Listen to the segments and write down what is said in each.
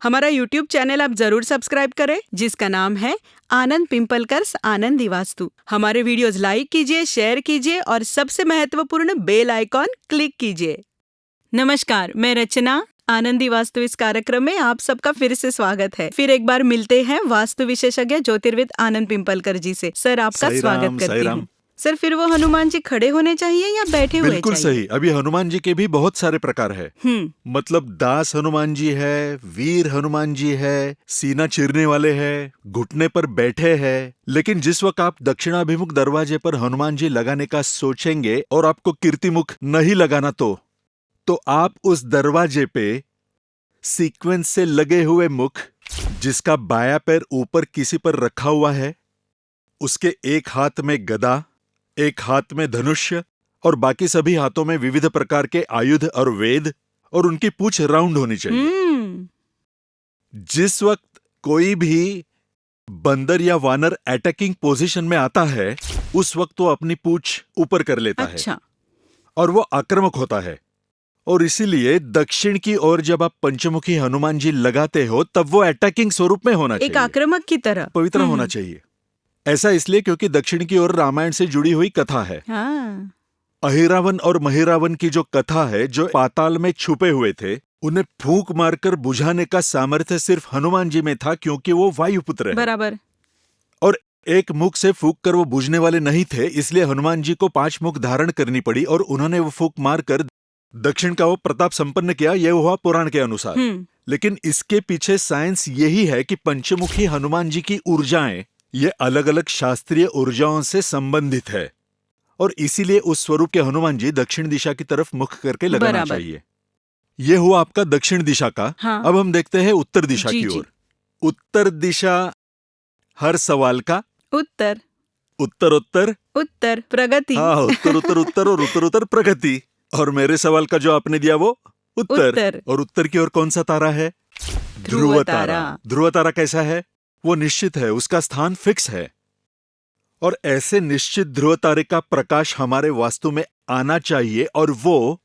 हमारा YouTube channel आप जरूर सब्सक्राइब करें, जिसका नाम है आनंद पिंपलकर्स आनंदी वास्तु। हमारे वीडियोस लाइक कीजिए, शेयर कीजिए और सबसे महत्वपूर्ण बेल आइकॉन क्लिक कीजिए। नमस्कार, मैं रचना। आनंदी वास्तु इस कार्यक्रम में आप सबका फिर से स्वागत है। फिर एक बार मिलते हैं वास्तु विशेषज्ञ ज्योतिर्विद आनंद पिंपलकर जी से। सर, आपका स्वागत करती हूँ। सर, फिर वो हनुमान जी खड़े होने चाहिए या बैठे हुए चाहिए? बिल्कुल सही। अभी हनुमान जी के भी बहुत सारे प्रकार है। मतलब दास हनुमान जी है, वीर हनुमान जी है, सीना चीरने वाले है, घुटने पर बैठे हैं। लेकिन जिस वक्त आप दक्षिणाभिमुख दरवाजे पर हनुमान जी लगाने का सोचेंगे और आपको कीर्तिमुख नहीं लगाना तो आप उस दरवाजे पे सीक्वेंस से लगे हुए मुख, जिसका बायां पैर ऊपर किसी पर रखा हुआ है, उसके एक हाथ में गदा, एक हाथ में धनुष्य और बाकी सभी हाथों में विविध प्रकार के आयुध और वेद, और उनकी पूंछ राउंड होनी चाहिए। जिस वक्त कोई भी बंदर या वानर अटैकिंग पोजीशन में आता है, उस वक्त वो अपनी पूंछ ऊपर कर लेता है और वो आक्रामक होता है। और इसीलिए दक्षिण की ओर जब आप पंचमुखी हनुमान जी लगाते हो, तब वो अटैकिंग स्वरूप में होना चाहिए, एक आक्रामक की तरह पवित्र होना चाहिए। ऐसा इसलिए क्योंकि दक्षिण की ओर रामायण से जुड़ी हुई कथा है। अहिरावण और महिरावण की जो कथा है, जो पाताल में छुपे हुए थे, उन्हें फूंक मारकर बुझाने का सामर्थ्य सिर्फ हनुमान जी में था, क्योंकि वो वायुपुत्र है। बराबर। और एक मुख से फूंक कर वो बुझने वाले नहीं थे, इसलिए हनुमान जी को 5 मुख धारण करनी पड़ी और उन्होंने वो फूंक मारकर दक्षिण का वो प्रताप संपन्न किया। यह हुआ पुराण के अनुसार। लेकिन इसके पीछे साइंस यही है कि पंचमुखी हनुमान जी की ऊर्जाएं ये अलग अलग शास्त्रीय ऊर्जाओं से संबंधित है, और इसीलिए उस स्वरूप के हनुमान जी दक्षिण दिशा की तरफ मुख करके लगाना चाहिए। ये हुआ आपका दक्षिण दिशा का। अब हम देखते हैं उत्तर दिशा की ओर। उत्तर दिशा हर सवाल का उत्तर, उत्तर उत्तर उत्तर प्रगति। हाँ, उत्तर उत्तर उत्तर और उत्तर उत्तर प्रगति। और मेरे सवाल का जो आपने दिया वो उत्तर। और उत्तर की ओर कौन सा तारा है? ध्रुव तारा। ध्रुव तारा कैसा है? वो निश्चित है, उसका स्थान फिक्स है। और ऐसे निश्चित ध्रुव तारे का प्रकाश हमारे वास्तु में आना चाहिए, और वो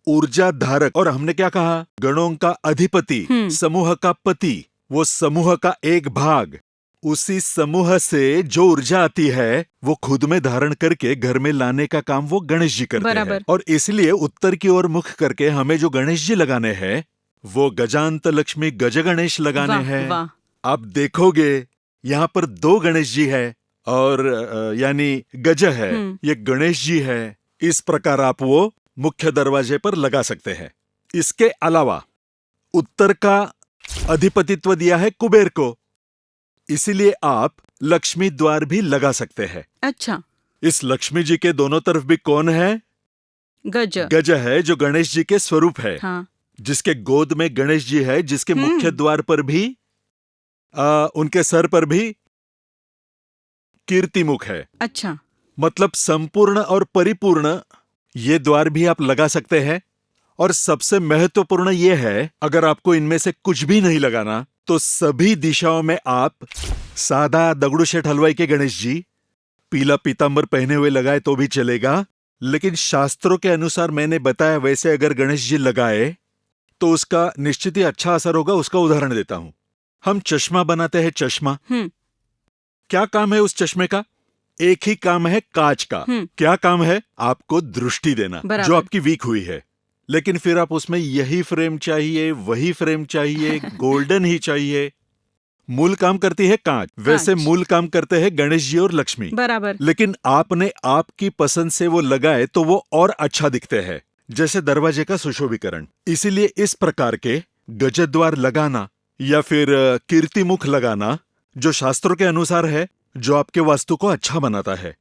ऊर्जा धारक, और हमने क्या कहा, गणों का अधिपति, समूह का पति, वो समूह का एक भाग। उसी समूह से जो ऊर्जा आती है वो खुद में धारण करके घर में लाने का काम वो गणेश जी करते हैं। और इसलिए उत्तर की ओर मुख करके हमें जो गणेश जी लगाने हैं, वो गजांत लक्ष्मी गज गणेश लगाने हैं। आप देखोगे यहाँ पर 2 गणेश जी है, और यानी गज है, ये गणेश जी है। इस प्रकार आप वो मुख्य दरवाजे पर लगा सकते हैं। इसके अलावा उत्तर का अधिपतित्व दिया है कुबेर को, इसीलिए आप लक्ष्मी द्वार भी लगा सकते हैं। अच्छा। इस लक्ष्मी जी के दोनों तरफ भी कौन है? गज। गज है, जो गणेश जी के स्वरूप है। जिसके गोद में गणेश जी है, जिसके मुख्य द्वार पर भी उनके सर पर भी कीर्तिमुख है। अच्छा। मतलब संपूर्ण और परिपूर्ण ये द्वार भी आप लगा सकते हैं। और सबसे महत्वपूर्ण ये है, अगर आपको इनमें से कुछ भी नहीं लगाना, तो सभी दिशाओं में आप सादा दगड़ू शेठ हलवाई के गणेश जी पीला पीतांबर पहने हुए लगाए तो भी चलेगा। लेकिन शास्त्रों के अनुसार मैंने बताया वैसे अगर गणेश जी लगाए तो उसका निश्चित ही अच्छा असर होगा। उसका उदाहरण देता हूं। हम चश्मा बनाते हैं, चश्मा। क्या काम है उस चश्मे का? एक ही काम है कांच का। क्या काम है? आपको दृष्टि देना, जो आपकी वीक हुई है। लेकिन फिर आप उसमें यही फ्रेम चाहिए, वही फ्रेम चाहिए, गोल्डन ही चाहिए। मूल काम करती है कांच, वैसे मूल काम करते हैं गणेश जी और लक्ष्मी। बराबर। लेकिन आपने आपकी पसंद से वो लगाए तो वो और अच्छा दिखते हैं, जैसे दरवाजे का सुशोभीकरण। इसीलिए इस प्रकार के गजद्वार लगाना या फिर कीर्तिमुख लगाना, जो शास्त्रों के अनुसार है, जो आपके वास्तु को अच्छा बनाता है।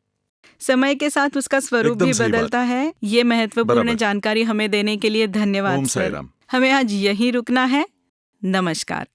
समय के साथ उसका स्वरूप भी बदलता है। ये महत्वपूर्ण जानकारी हमें देने के लिए धन्यवाद सर। हमें आज यहीं रुकना है। नमस्कार।